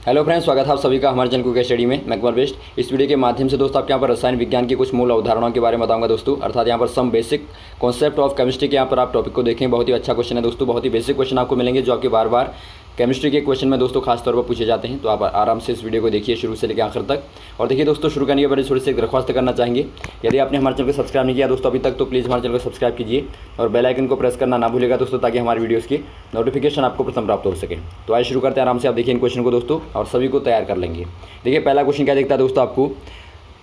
Hello friends, स्वागत है आप सभी का हमारे चैनल क्विक स्टडी में। मैं कुमार बेस्ट। इस वीडियो के माध्यम से दोस्तों आपके यहाँ पर रसायन विज्ञान की कुछ मूल अवधारणाओं के बारे में बताऊंगा दोस्तों, अर्थात यहाँ पर some basic concept of chemistry के यहाँ पर आप टॉपिक को देखें। बहुत ही अच्छा क्वेश्चन है दोस्तों, बहुत ही बेसिक क्वेश्चन आपको मिलेंगे जो आपके बार बार केमिस्ट्री के क्वेश्चन में दोस्तों खास तौर पर पूछे जाते हैं। तो आप आराम से इस वीडियो को देखिए शुरू से लेकर आखिर तक। और देखिए दोस्तों, शुरू करने के बाद थोड़ी सी दरख्वास्त करना चाहेंगे, यदि आपने हमारे चैनल को सब्सक्राइब नहीं किया दोस्तों अभी तक, तो प्लीज़ हमारे चैनल को सब्सक्राइब कीजिए और बेल आइकन को प्रेस करना ना भूलिएगा दोस्तों, ताकि हमारी वीडियोज़ की नोटिफिकेशन आपको प्रथम प्राप्त हो सके। तो आइए शुरू करते हैं आराम से। आप देखिए इन क्वेश्चन को दोस्तों और सभी को तैयार कर लेंगे। देखिए पहला क्वेश्चन क्या देखता है दोस्तों, आपको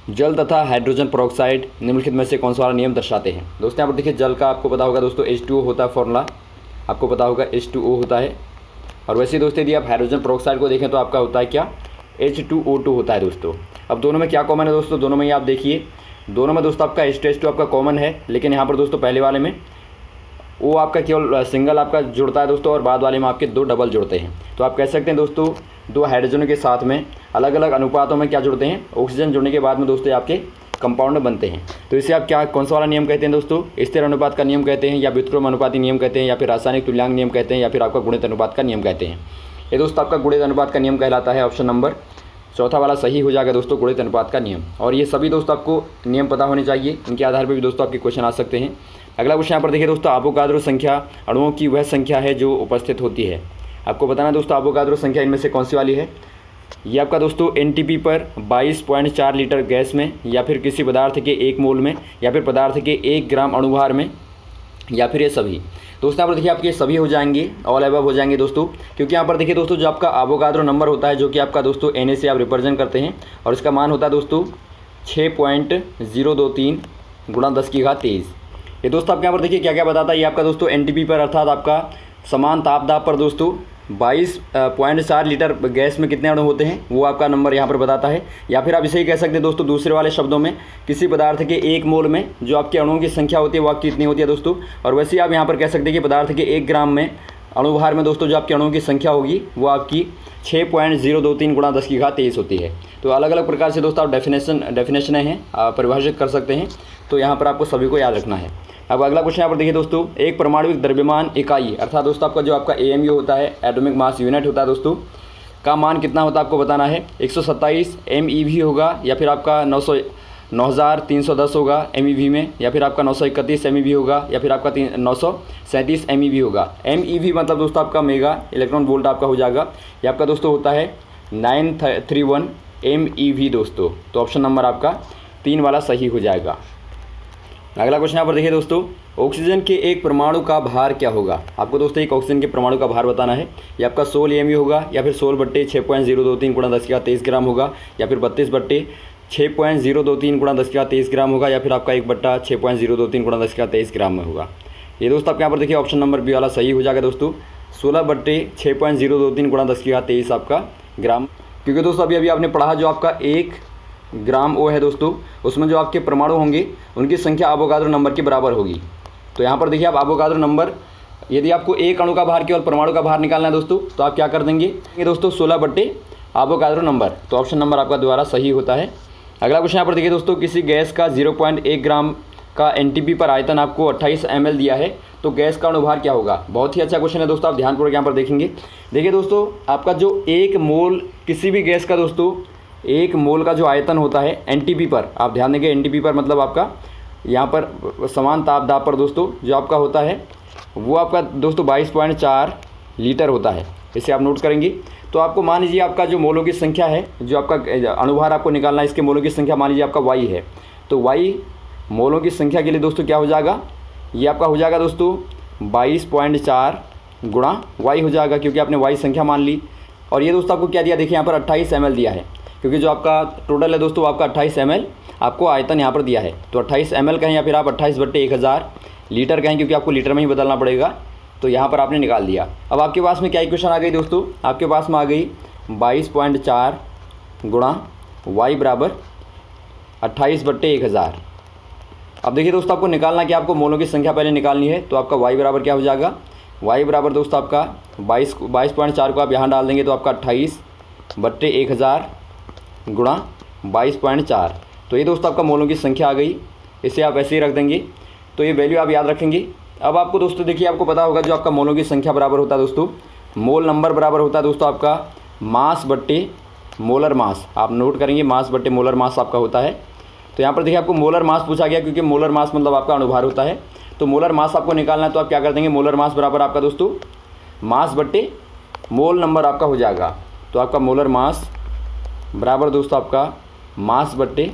जल तथा हाइड्रोजन पेरोक्साइड निम्नलिखित में से कौन सा वाला नियम दर्शाते हैं। दोस्तों यहाँ पर देखिए जल का आपको पता होगा दोस्तों H2O होता है, फॉर्मूला आपको पता होगा H2O होता है। और वैसे दोस्तों यदि आप हाइड्रोजन पेरोक्साइड को देखें तो आपका होता है क्या, H2O2 होता है दोस्तों। अब दोनों में क्या कॉमन है दोस्तों, दोनों में ही आप देखिए, दोनों में दोस्तों आपका H2 आपका कॉमन है, लेकिन यहाँ पर दोस्तों पहले वाले में वो आपका केवल सिंगल आपका जुड़ता है दोस्तों, और बाद वाले में आपके दो डबल जुड़ते हैं। तो आप कह सकते हैं दोस्तों दो हाइड्रोजनों के साथ में अलग अलग अनुपातों में क्या जुड़ते हैं, ऑक्सीजन जुड़ने के बाद में दोस्तों आपके कंपाउंड बनते हैं। तो इसे आप क्या कौन सा वाला नियम कहते हैं दोस्तों, स्थिर अनुपात का नियम कहते हैं, या व्युत्क्रम अनुपाती नियम कहते हैं, या फिर रासायनिक तुल्यांक नियम कहते हैं, या फिर आपका गुणित अनुपात का नियम कहते हैं। ये दोस्तों आपका गुणित अनुपात का नियम कहलाता है। ऑप्शन नंबर चौथा वाला सही हो जाएगा दोस्तों, गुणित अनुपात का नियम। और ये सभी दोस्तों आपको नियम पता होने चाहिए, इनके आधार पर भी दोस्तों आपके क्वेश्चन आ सकते हैं। अगला क्वेश्चन यहाँ पर देखिए दोस्तों, एवोगाद्रो संख्या अणुओं की वह संख्या है जो उपस्थित होती है। आपको बताना दोस्तों एवोगाद्रो संख्या इनमें से कौन सी वाली है। ये आपका दोस्तों एनटीपी पर 22.4 लीटर गैस में, या फिर किसी पदार्थ के 1 मोल में, या फिर पदार्थ के 1 ग्राम अणुभार में, या फिर ये सभी। दोस्तों यहाँ पर देखिए आपके सभी हो जाएंगे, ऑल अबव हो जाएंगे दोस्तों, क्योंकि यहाँ पर देखिए दोस्तों जो आपका एवोगाद्रो नंबर होता है, जो कि आपका दोस्तों Na से आप रिप्रेजेंट करते हैं, और इसका मान होता है दोस्तों 6.023 गुणा 10⁻23। ये दोस्तों आपके यहाँ पर देखिए क्या क्या बताता है। ये आपका दोस्तों एनटीपी पर, अर्थात आपका समान ताप दाब पर दोस्तों 22.4 लीटर गैस में कितने अणु होते हैं वो आपका नंबर यहाँ पर बताता है। या फिर आप इसे ही कह सकते हैं दोस्तों दूसरे वाले शब्दों में, किसी पदार्थ के 1 मोल में जो आपके अणुओं की संख्या होती है वो आपकी कितनी होती है दोस्तों। और वैसे ही आप यहाँ पर कह सकते हैं कि पदार्थ के 1 ग्राम में अणुभार में दोस्तों जो आपके अणुओं की संख्या होगी वो आपकी 6.023 गुणा 10⁻23 होती है। तो अलग अलग प्रकार से दोस्तों आप डेफिनेशन हैं आप परिभाषित कर सकते हैं। तो यहाँ पर आपको सभी को याद रखना है। अब अगला क्वेश्चन यहाँ पर देखिए दोस्तों, एक परमाणुविक द्रव्यमान इकाई अर्थात दोस्तों आपका जो आपका AMU होता है, एटॉमिक मास यूनिट होता है दोस्तों, का मान कितना होता है आपको बताना है। 127 MeV होगा, या फिर आपका 9310 होगा MEV में, या फिर आपका 931 MEV होगा, या फिर आपका 937 MEV होगा। MEV मतलब दोस्तों आपका मेगा इलेक्ट्रॉन वोल्ट आपका हो जाएगा। ये आपका दोस्तों होता है 931 MEV दोस्तों। तो ऑप्शन नंबर आपका 3 वाला सही हो जाएगा। अगला क्वेश्चन यहाँ पर देखिए दोस्तों, ऑक्सीजन के एक परमाणु का भार क्या होगा। आपको दोस्तों एक ऑक्सीजन के परमाणु का भार बताना है। ये आपका 16 MU होगा, या फिर 16/6.023 गुणा 10⁻23 ग्राम होगा, या फिर 32/6.023 गुणा 10⁻23 ग्राम होगा, या फिर आपका 1/6.023 गुणा 10⁻23 ग्राम में होगा। ये दोस्तों आपके यहाँ पर देखिए ऑप्शन नंबर बी वाला सही हो जाएगा दोस्तों, 16/6.023 गुणा 10⁻23 आपका ग्राम। क्योंकि दोस्तों अभी आपने पढ़ा जो आपका 1 ग्राम O है दोस्तों, उसमें जो आपके परमाणु होंगे उनकी संख्या एवोगाद्रो नंबर के बराबर होगी। तो यहाँ पर देखिए आप एवोगाद्रो नंबर, यदि आपको एक अणु का भार केवल परमाणु का भार निकालना है दोस्तों, तो आप क्या कर देंगे ये दोस्तों 16/एवोगाद्रो नंबर। तो ऑप्शन नंबर आपका द्वारा सही होता है। अगला क्वेश्चन यहाँ पर देखिए दोस्तों, किसी गैस का 0.1 ग्राम का NTP पर आयतन आपको 28 ml दिया है, तो गैस का अणुभार क्या होगा। बहुत ही अच्छा क्वेश्चन है दोस्तों, आप ध्यानपूर्वक यहाँ पर देखेंगे। देखिए दोस्तों आपका जो 1 मोल किसी भी गैस का दोस्तों 1 मोल का जो आयतन होता है NTP पर, आप ध्यान देंगे NTP पर मतलब आपका यहाँ पर समान ताप दाब पर दोस्तों जो आपका होता है वो आपका दोस्तों 22.4 लीटर होता है। इसे आप नोट करेंगे। तो आपको मान लीजिए आपका जो मोलों की संख्या है, जो आपका अणुभार आपको निकालना है, इसके मोलों की संख्या मान लीजिए आपका Y है। तो Y मोलों की संख्या के लिए दोस्तों क्या हो जाएगा, ये आपका हो जाएगा दोस्तों 22.4 गुणा Y हो जाएगा, क्योंकि आपने Y संख्या मान ली। और ये दोस्तों आपको क्या दिया, देखिए यहाँ पर 28 ml दिया है, क्योंकि जो आपका टोटल है दोस्तों आपका 28 ml आपको आयतन यहाँ पर दिया है। तो 28 ml कहें, या फिर आप 28/1000 लीटर कहें, क्योंकि आपको लीटर में ही बदलना पड़ेगा। तो यहाँ पर आपने निकाल दिया। अब आपके पास में क्या इक्वेशन आ गई दोस्तों, आपके पास में आ गई 22.4 गुणा Y बराबर 28/1000। अब देखिए दोस्तों आपको निकालना कि आपको मोलों की संख्या पहले निकालनी है। तो आपका Y बराबर क्या हो जाएगा, Y बराबर दोस्तों आपका 22.4 को आप यहाँ डाल देंगे, तो आपका 28/1000 गुणा 22.4। तो ये दोस्तों आपका मोलों की संख्या आ गई। इसे आप ऐसे ही रख देंगे, तो ये वैल्यू आप याद रखेंगे। अब आपको दोस्तों देखिए आपको पता होगा जो आपका मोलों की संख्या बराबर होता है दोस्तों, मोल नंबर बराबर होता है दोस्तों आपका मास बट्टे मोलर मास, आप नोट करेंगे मास बट्टे मोलर मास आपका होता है। तो यहाँ पर देखिए आपको मोलर मास पूछा गया, क्योंकि मोलर मास मतलब आपका अणुभार होता है। तो मोलर मास आपको निकालना है, तो आप क्या कर देंगे, मोलर मास बराबर आपका दोस्तों मास बट्टे मोल नंबर आपका हो जाएगा। तो आपका मोलर मास बराबर दोस्तों आपका मास बट्टे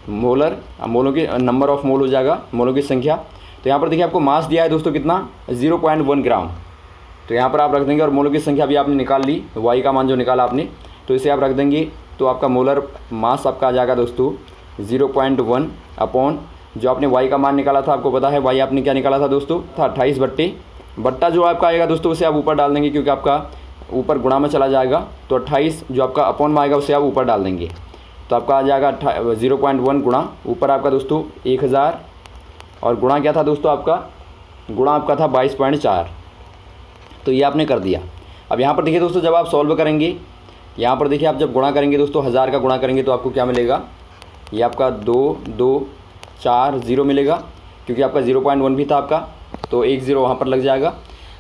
मोलर, मोलों की नंबर ऑफ मोल हो जाएगा, मोलों की संख्या। तो यहाँ पर देखिए आपको मास दिया है दोस्तों कितना, 0.1 ग्राम। तो यहाँ पर आप रख देंगे और मोलों की संख्या भी आपने निकाल ली, वाई का मान जो निकाला आपने, तो इसे आप रख देंगे। तो आपका मोलर मास आपका आ जाएगा दोस्तों 0.1 अपॉन जो आपने वाई का मान निकाला था, आपको पता है वाई आपने क्या निकाला था दोस्तों, था 28 बट्टा जो आपका आएगा दोस्तों उसे आप ऊपर डाल देंगे, क्योंकि आपका ऊपर गुणा में चला जाएगा। तो 28 जो आपका अपॉन में आएगा उसे आप ऊपर डाल देंगे। तो आपका आ जाएगा 0.1 गुणा ऊपर आपका दोस्तों 1000 और गुणा क्या था दोस्तों आपका, गुणा आपका था 22.4। तो ये आपने कर दिया। अब यहाँ पर देखिए दोस्तों जब आप सॉल्व करेंगे, यहाँ पर देखिए आप जब गुणा करेंगे दोस्तों 1000 का गुणा करेंगे तो आपको क्या मिलेगा, ये आपका 2240 मिलेगा, क्योंकि आपका 0.1 भी था आपका, तो 1 0 वहाँ पर लग जाएगा।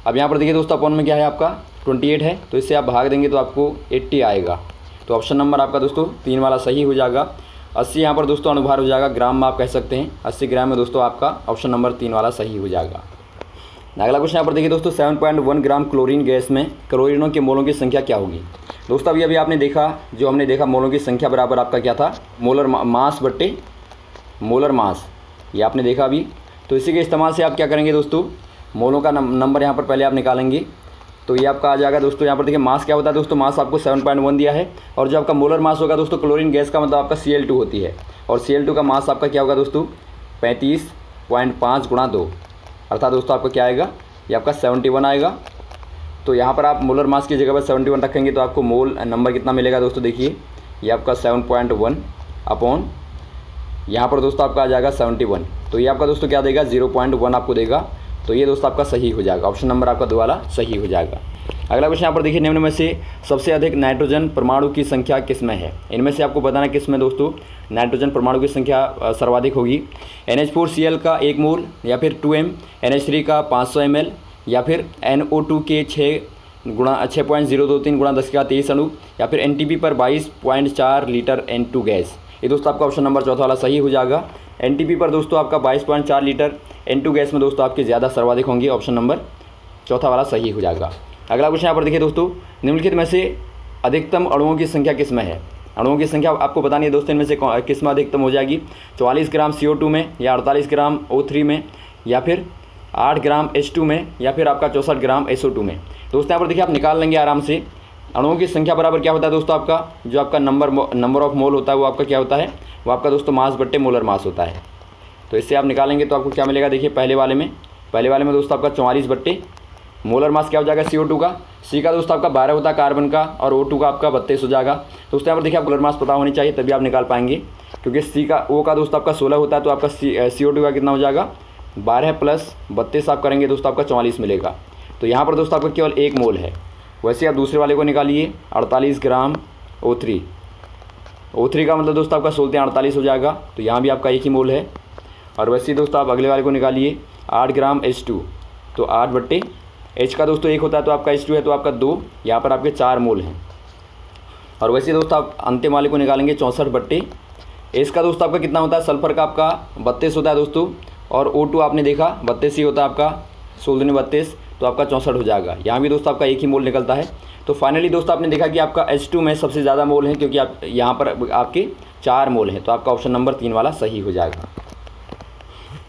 अब यहाँ पर देखिए दोस्तों अपॉन में क्या है आपका 28 है, तो इससे आप भाग देंगे तो आपको 80 आएगा। तो ऑप्शन नंबर आपका दोस्तों 3 वाला सही हो जाएगा। 80 यहाँ पर दोस्तों अनुभार हो जाएगा, ग्राम में आप कह सकते हैं, 80 ग्राम में दोस्तों आपका ऑप्शन नंबर 3 वाला सही हो जाएगा। अगला क्वेश्चन यहाँ पर देखिए दोस्तों 7.1 ग्राम क्लोरीन गैस में क्लोरीनों के मोलों की संख्या क्या होगी। दोस्तों अभी आपने देखा, जो हमने देखा मोलों की संख्या बराबर आपका क्या था, मोलर मास बट्टे मोलर मास, ये आपने देखा अभी। तो इसी के इस्तेमाल से आप क्या करेंगे दोस्तों, मोलों का नंबर यहाँ पर पहले आप निकालेंगे। तो ये आपका आ जाएगा दोस्तों, यहाँ पर देखिए मास क्या होता है दोस्तों, मास आपको 7.1 दिया है, और जो आपका मोलर मास होगा दोस्तों क्लोरीन गैस का मतलब आपका Cl2 होती है, और Cl2 का मास आपका क्या होगा दोस्तों 35.5 गुणा 2, अर्थात दोस्तों आपका क्या आएगा, ये आपका 71 आएगा। तो यहाँ पर आप मोलर मास की जगह पर 71 रखेंगे तो आपको मोल नंबर कितना मिलेगा दोस्तों, देखिए ये आपका 7.1 अपॉन यहाँ पर दोस्तों आपका आ जाएगा 71, तो ये आपका दोस्तों क्या देगा 0.1 आपको देगा। तो ये दोस्तों आपका सही हो जाएगा, ऑप्शन नंबर आपका 2 वाला सही हो जाएगा। अगला क्वेश्चन यहाँ पर देखिए, निम्न में से सबसे अधिक नाइट्रोजन परमाणु की संख्या किस में है। इनमें से आपको बताना किस में दोस्तों नाइट्रोजन परमाणु की संख्या सर्वाधिक होगी। NH4Cl का 1 मोल, या फिर 2m, NH3 का 500 ml, या फिर NO2 के 6.023 गुणा 10⁻23 अणु, या फिर NTP पर 22.4 लीटर N2 गैस। ये दोस्तों आपका ऑप्शन नंबर 4 वाला सही हो जाएगा। NTP पर दोस्तों आपका 22.4 लीटर N2 गैस में दोस्तों आपके ज़्यादा सर्वाधिक होंगे, ऑप्शन नंबर 4 वाला सही हो जाएगा। अगला क्वेश्चन यहाँ पर देखिए दोस्तों, निम्नलिखित में से अधिकतम अणुओं की संख्या किस में है। अणुओं की संख्या आपको बतानी है दोस्तों, इनमें से किस में अधिकतम हो जाएगी, 44 ग्राम CO2 में, या 48 ग्राम O3 में, या फिर 8 ग्राम H2 में, या फिर आपका 64 ग्राम SO2 में। दोस्तों यहाँ पर देखिए आप निकाल लेंगे आराम से। अणुओं की संख्या बराबर क्या होता है दोस्तों, आपका जो आपका नंबर ऑफ मोल होता है वो आपका क्या होता है, वो आपका दोस्तों मास बट्टे मोलर मास होता है। तो इससे आप निकालेंगे तो आपको क्या मिलेगा, देखिए पहले वाले में दोस्तों आपका 44 बट्टे मोलर मास क्या हो जाएगा CO2 का, C का दोस्तों आपका 12 होता है कार्बन का, और O2 का आपका 32 हो जाएगा। दोस्तों यहाँ पर देखिए आप मोलर मास पता होनी चाहिए तभी आप निकाल पाएंगे, क्योंकि O का दोस्तों आपका 16 होता है, तो आपका CO2 का कितना हो जाएगा 12 प्लस 32 आप करेंगे दोस्तों आपका 44 मिलेगा। तो यहाँ पर दोस्तों आपका केवल 1 मोल है। वैसे आप दूसरे वाले को निकालिए, 48 ग्राम O3 का मतलब दोस्तों आपका 16×48 हो जाएगा, तो यहाँ भी आपका 1 ही मोल है। और वैसे ही दोस्तों आप अगले वाले को निकालिए, 8 ग्राम H2, तो 8 बट्टे H का दोस्तों 1 होता है, तो आपका H2 है तो आपका 2, यहाँ पर आपके 4 मोल हैं। और वैसे दोस्तों आप अंतिम वाले को निकालेंगे 64 बट्टे S का दोस्तों आपका कितना होता है, सल्फर का आपका 32 होता है दोस्तों, और O2 आपने देखा 32 ही होता है आपका, 16×32, तो आपका 64 हो जाएगा। यहाँ भी दोस्तों आपका 1 ही मोल निकलता है। तो फाइनली दोस्तों आपने देखा कि आपका H2 में सबसे ज़्यादा मोल हैं, क्योंकि आप यहाँ पर आपके 4 मोल हैं, तो आपका ऑप्शन नंबर 3 वाला सही हो जाएगा।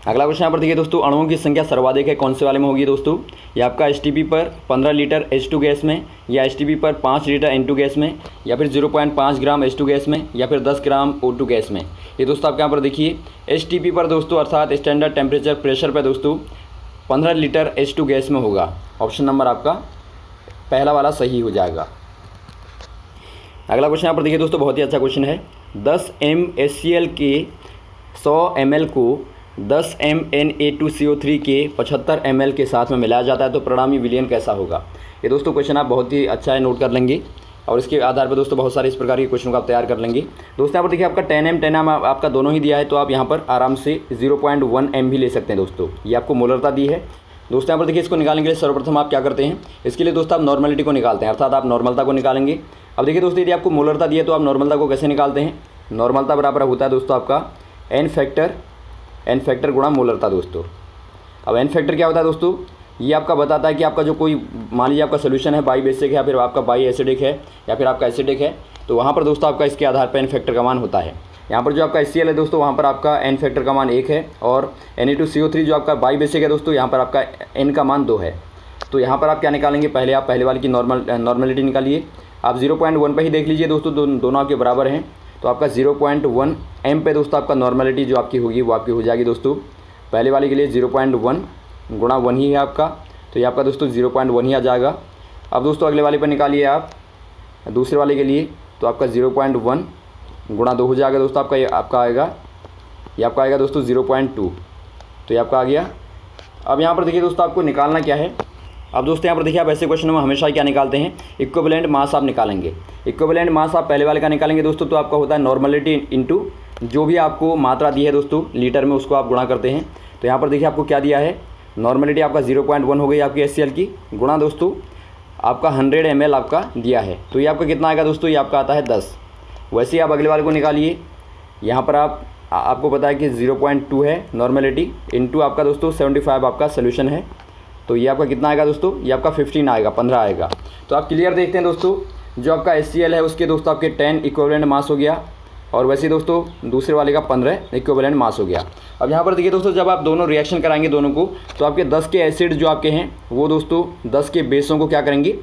अगला क्वेश्चन यहाँ पर देखिए दोस्तों, अणुओं की संख्या सर्वाधिक है कौन से वाले में होगी दोस्तों, ये आपका STP पर 15 लीटर H2 गैस में, या STP पर 5 लीटर N2 गैस में, या फिर 0.5 ग्राम H2 गैस में, या फिर 10 ग्राम O2 गैस में। ये दोस्तों आप यहाँ पर देखिए STP पर दोस्तों अर्थात स्टैंडर्ड टेम्परेचर प्रेशर पर दोस्तों 15 लीटर H2 गैस में होगा, ऑप्शन नंबर आपका पहला वाला सही हो जाएगा। अगला क्वेश्चन यहाँ पर देखिए दोस्तों, बहुत ही अच्छा क्वेश्चन है। 10 MnHCl के 100 ml को 10 Na2CO3 के 75 ml के साथ में मिलाया जाता है तो परिणामी विलयन कैसा होगा। ये दोस्तों क्वेश्चन आप बहुत ही अच्छा है, नोट कर लेंगे, और इसके आधार पर दोस्तों बहुत सारे इस प्रकार के क्वेश्चन को आप तैयार कर लेंगे। दोस्तों यहाँ पर देखिए आपका 10m आपका दोनों ही दिया है, तो आप यहाँ पर आराम से 0.1m भी ले सकते हैं दोस्तों। ये आपको मोलरता दी है, दोस्तों यहाँ पर देखिए इसको निकालने के लिए सर्वप्रथम आप क्या करते हैं, इसके लिए दोस्तों आप नॉर्मलिटी को निकालते हैं, अर्थात आप नॉर्मलता को निकालेंगे। अब देखिए दोस्तों यदि आपको मोलरता दिए तो आप नॉर्मलता को कैसे निकालते हैं, नॉर्मलता बराबर होता है दोस्तों आपका एन फैक्टर गुणा मोलरता दोस्तों। अब एन फैक्टर क्या होता है दोस्तों, ये आपका बताता है कि आपका जो कोई मान लीजिए आपका सोल्यूशन है बाई बेसिक है या फिर आपका बाई एसिडिक है या फिर आपका एसिडिक है, तो वहाँ पर दोस्तों आपका इसके आधार पर एन फैक्टर का मान होता है। यहाँ पर जो आपका HCl है दोस्तों वहाँ पर आपका एन फैक्टर का मान 1 है, और Na2CO3 जो आपका बाई बेसिक है दोस्तों यहाँ पर आपका एन का मान 2 है। तो यहाँ पर आप क्या निकालेंगे, पहले आप पहले वाले की नॉर्मलिटी निकालिए। आप 0.1 पर ही देख लीजिए दोस्तों, दोनों आपके बराबर हैं, तो आपका 0.1 m पे दोस्तों आपका नॉर्मलिटी जो आपकी होगी वो आपकी हो जाएगी दोस्तों। पहले वाले के लिए 0.1 गुणा 1 ही है आपका, तो ये आपका दोस्तों 0.1 ही आ जाएगा। अब दोस्तों अगले वाले पर निकालिए आप दूसरे वाले के लिए, तो आपका 0.1 गुणा 2 हो जाएगा दोस्तों, आपका ये आपका आएगा दोस्तों 0.2, तो ये आपका आ गया। अब यहाँ पर देखिए दोस्तों आपको निकालना क्या है। अब दोस्तों यहाँ पर देखिए आप ऐसे क्वेश्चन में हमेशा क्या निकालते हैं, इक्विवेलेंट मास आप निकालेंगे। इक्विवेलेंट मास आप पहले वाले का निकालेंगे दोस्तों, तो आपका होता है नॉर्मलिटी इंटू जो भी आपको मात्रा दी है दोस्तों लीटर में, उसको आप गुणा करते हैं। तो यहाँ पर देखिए आपको क्या दिया है, नॉर्मलिटी आपका 0.1 हो गई आपकी HCl की, गुणा दोस्तों आपका 100 ml आपका दिया है, तो ये आपका कितना आएगा दोस्तों, ये आपका आता है 10। वैसे ही आप अगले वाले को निकालिए। यहाँ पर आपको पता है कि 0.2 है नॉर्मलिटी, इंटू आपका दोस्तों 75 आपका सोल्यूशन है, तो ये आपका कितना आएगा दोस्तों, ये आपका 15 आएगा। तो आप क्लियर देखते हैं दोस्तों, जो आपका HCl है उसके दोस्तों आपके 10 इक्विवेलेंट मास हो गया, और वैसे दोस्तों दूसरे वाले का 15 इक्विवेलेंट मास हो गया। अब यहाँ पर देखिए दोस्तों जब आप दोनों रिएक्शन कराएंगे दोनों को, तो आपके 10 के एसिड जो आपके हैं वो दोस्तों 10 के बेसों को क्या करेंगे,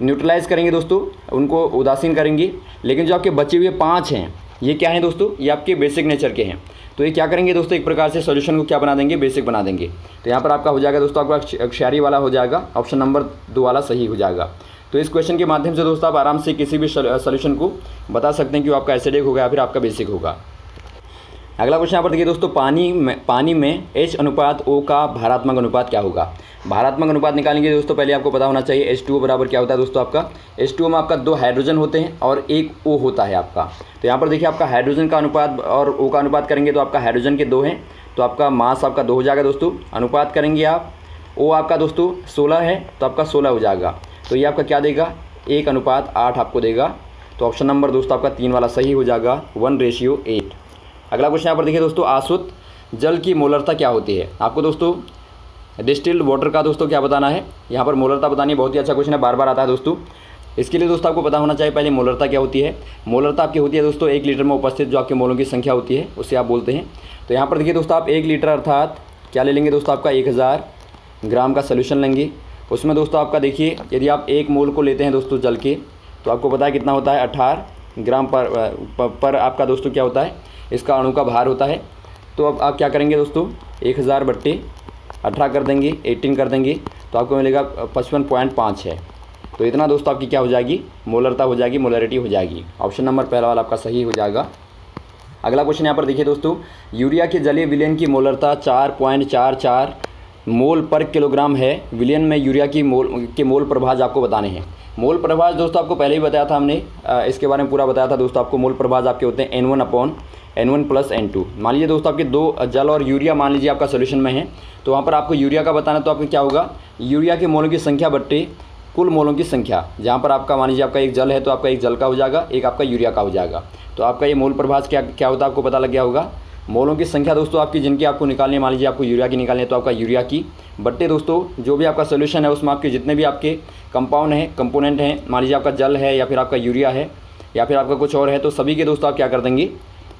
न्यूट्रलाइज़ करेंगे दोस्तों, उनको उदासीन करेंगे। लेकिन जो आपके बचे हुए 5 हैं ये क्या हैं दोस्तों, ये आपके बेसिक नेचर के हैं, तो ये क्या करेंगे दोस्तों, एक प्रकार से सॉल्यूशन को क्या बना देंगे, बेसिक बना देंगे। तो यहाँ पर आपका हो जाएगा दोस्तों, आपका क्षारीय वाला हो जाएगा, ऑप्शन नंबर 2 वाला सही हो जाएगा। तो इस क्वेश्चन के माध्यम से दोस्तों आप आराम से किसी भी सॉल्यूशन को बता सकते हैं कि वो आपका एसिडिक होगा या फिर आपका बेसिक होगा। अगला क्वेश्चन यहाँ पर देखिए दोस्तों, पानी में H अनुपात O का भारात्मक अनुपात क्या होगा। भारात्मक अनुपात निकालेंगे दोस्तों, पहले आपको पता होना चाहिए H2O बराबर क्या होता है दोस्तों, आपका H2O में आपका 2 हाइड्रोजन होते हैं और 1 O होता है आपका। तो यहाँ पर देखिए आपका हाइड्रोजन का अनुपात और O का अनुपात करेंगे तो आपका हाइड्रोजन के 2 हैं, तो आपका मास आपका 2 हो जाएगा दोस्तों। अनुपात करेंगे आप, O आपका दोस्तों 16 है तो आपका 16 हो जाएगा, तो ये आपका क्या देगा, 1:8 आपको देगा। तो ऑप्शन नंबर दोस्तों आपका 3 वाला सही हो जाएगा, 1:8। अगला क्वेश्चन यहाँ पर देखिए दोस्तों, आसुत जल की मोलरता क्या होती है। आपको दोस्तों डिस्टिल्ड वाटर का दोस्तों क्या बताना है, यहाँ पर मोलरता बतानी है। बहुत ही अच्छा क्वेश्चन है, बार बार आता है दोस्तों। इसके लिए दोस्तों आपको पता होना चाहिए पहले मोलरता क्या होती है। मोलरता आपकी होती है दोस्तों 1 लीटर में उपस्थित जो आपके मोलों की संख्या होती है उससे आप बोलते हैं। तो यहाँ पर देखिए दोस्तों आप 1 लीटर अर्थात क्या ले लेंगे दोस्तों, आपका 1000 ग्राम का सोल्यूशन लेंगे। उसमें दोस्तों आपका देखिए यदि आप 1 मोल को लेते हैं दोस्तों जल के, तो आपको पता है कितना होता है, 18 ग्राम पर आपका दोस्तों क्या होता है, इसका अणु का भार होता है। तो अब आप क्या करेंगे दोस्तों, 1000/18 कर देंगे, 18 कर देंगे, तो आपको मिलेगा 55.5 है। तो इतना दोस्तों आपकी क्या हो जाएगी, मोलरता हो जाएगी, मोलरिटी हो जाएगी। ऑप्शन नंबर पहला वाला आपका सही हो जाएगा। अगला क्वेश्चन यहाँ पर देखिए दोस्तों, यूरिया के जलीय विलयन की मोलरता 4.44 मोल पर किलोग्राम है। विलयन में यूरिया की मोल प्रभाज आपको बताने हैं। मोल प्रभाज दोस्तों आपको पहले ही बताया था हमने, इसके बारे में पूरा बताया था दोस्तों आपको। मोल प्रभाज आपके होते हैं N1/N1 + N2। मान लीजिए दोस्तों आपके 2 जल और यूरिया मान लीजिए आपका सोल्यूशन में है, तो वहाँ पर आपको यूरिया का बताना, तो आपको क्या होगा, यूरिया के मोलों की संख्या बट्टे कुल मोलों की संख्या। जहाँ पर आपका मान लीजिए आपका 1 जल है तो आपका 1 जल का हो जाएगा, 1 आपका यूरिया का हो जाएगा। तो आपका ये मोल प्रभाज क्या होता है आपको पता लग गया होगा। मोलों की संख्या दोस्तों आपकी जिनकी आपको निकालनी है, मान लीजिए आपको यूरिया की निकालनी है तो आपका यूरिया की बट्टे दोस्तों जो भी आपका सोल्यूशन है उसमें आपके जितने भी आपके कंपाउंड हैं, कंपोनेंट हैं, मान लीजिए आपका जल है या फिर आपका यूरिया है या फिर आपका कुछ और है, तो सभी के दोस्तों आप क्या कर देंगे,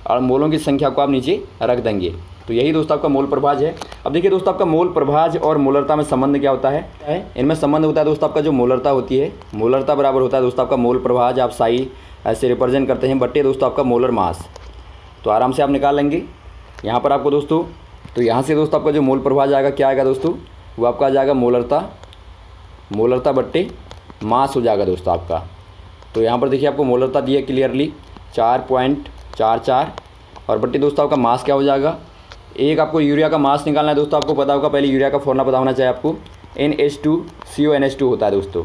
और मोलों की संख्या को आप नीचे रख देंगे। तो यही दोस्तों आपका मोल प्रभाज है। अब देखिए दोस्तों आपका मोल प्रभाज और मोलरता में संबंध क्या होता है। इनमें संबंध होता है दोस्तों आपका जो मोलरता होती है, मोलरता बराबर होता है दोस्तों आपका मोल प्रभाज, आप साई ऐसे रिप्रेजेंट करते हैं, बट्टे दोस्तों आपका मोलर मास। तो आराम से आप निकाल लेंगे यहाँ पर आपको दोस्तों। तो यहाँ से दोस्तों आपका जो मोल प्रभाज आएगा क्या आएगा दोस्तों, वो आपका आ जाएगा मोलरता बट्टे मास हो जाएगा दोस्तों आपका। तो यहाँ पर देखिए आपको मोलरता दी है क्लियरली 4.44 और बट्टे दोस्तों आपका मास क्या हो जाएगा। एक आपको यूरिया का मास निकालना है दोस्तों, आपको पता होगा, पहले यूरिया का फॉर्मूला पता होना चाहिए आपको, NH2CONH2 होता है दोस्तों।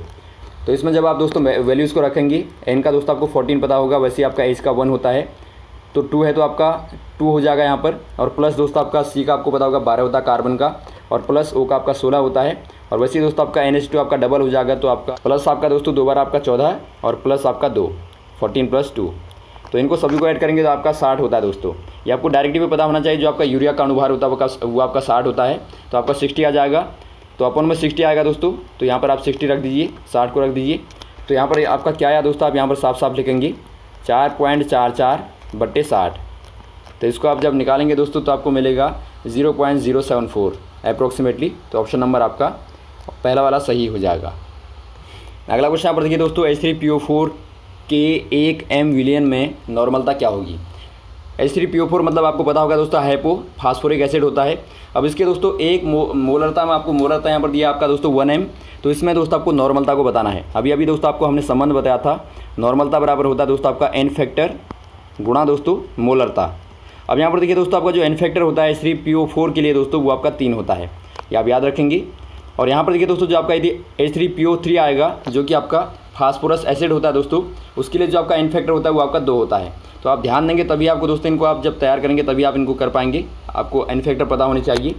तो इसमें जब आप दोस्तों वैल्यूज़ को रखेंगे, N का दोस्तों आपको 14 पता होगा, वैसे आपका H का 1 होता है, तो 2 है तो आपका 2 हो जाएगा यहाँ पर। और प्लस दोस्तों आपका C का आपको पता होगा 12 होता है कार्बन का, और प्लस O का आपका 16 होता है। और वैसे ही दोस्तों आपका NH2 आपका डबल हो जाएगा, तो आपका प्लस आपका दोस्तों 2 बार आपका 14 है और प्लस आपका 2, 14 + 2। तो इनको सभी को ऐड करेंगे तो आपका 60 होता है दोस्तों। ये आपको डायरेक्टली पता होना चाहिए, जो आपका यूरिया का अनुभार होता है वो आपका 60 होता है, तो आपका 60 आ जाएगा। तो अपन में 60 आएगा दोस्तों, तो यहाँ पर आप 60 रख दीजिए, 60 को रख दीजिए। तो यहाँ पर आपका क्या आया दोस्तों, आप यहाँ पर साफ साफ लिखेंगे 4.44/60। तो इसको आप जब निकालेंगे दोस्तों तो आपको मिलेगा 0.074 अप्रोक्सीमेटली। तो ऑप्शन नंबर आपका पहला वाला सही हो जाएगा। अगला क्वेश्चन यहाँ पर देखिए दोस्तों, H3PO4 के 1 m विलियन में नॉर्मलता क्या होगी। H3PO4 मतलब आपको पता होगा दोस्तों हाइपो फास्फोरिक एसिड होता है। अब इसके दोस्तों एक मोलरता में आपको मोलरता यहाँ पर दिया आपका दोस्तों 1 m। तो इसमें दोस्तों आपको नॉर्मलता को बताना है। अभी दोस्तों आपको हमने संबंध बताया था, नॉर्मलता बराबर होता है दोस्तों आपका n फैक्टर गुणा दोस्तों मोलरता। अब यहाँ पर देखिए दोस्तों आपका जो n फैक्टर होता है H3PO4 के लिए दोस्तों वो आपका 3 होता है, ये आप याद रखेंगे। और यहाँ पर देखिए दोस्तों जो आपका यदि H3PO3 आएगा, जो कि आपका फास्फोरस एसिड होता है दोस्तों, उसके लिए जो आपका n फैक्टर होता है वो आपका 2 होता है। तो आप ध्यान देंगे तभी आपको दोस्तों इनको आप जब तैयार करेंगे तभी आप इनको कर पाएंगे, आपको n फैक्टर पता होनी चाहिए।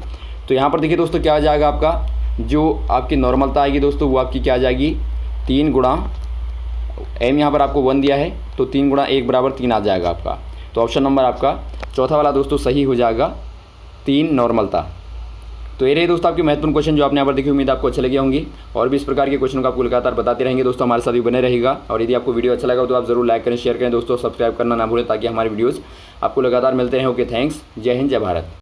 तो यहाँ पर देखिए दोस्तों क्या आ जाएगा, आपका जो आपकी नॉर्मलता आएगी दोस्तों वो आपकी क्या आ जाएगी, 3 गुणा m, यहाँ पर आपको 1 दिया है तो 3 गुणा 1 बराबर 3 आ जाएगा आपका। तो ऑप्शन नंबर आपका चौथा वाला दोस्तों सही हो जाएगा, 3 नॉर्मलता। तो ये रही दोस्तों आपके महत्वपूर्ण क्वेश्चन जो आपने यहाँ पर देखी। उम्मीद आपको अच्छे लगे होंगे, और भी इस प्रकार के क्वेश्चन को आपको लगातार बताते रहेंगे दोस्तों, हमारे साथ भी बने रहेगा। और यदि आपको वीडियो अच्छा लगा तो आप जरूर लाइक करें, शेयर करें दोस्तों, सब्सक्राइब करना ना भूलें ताकि हमारी वीडियोस आपको लगातार मिलते रहें। Okay, thanks. जय हिंद, जय भारत।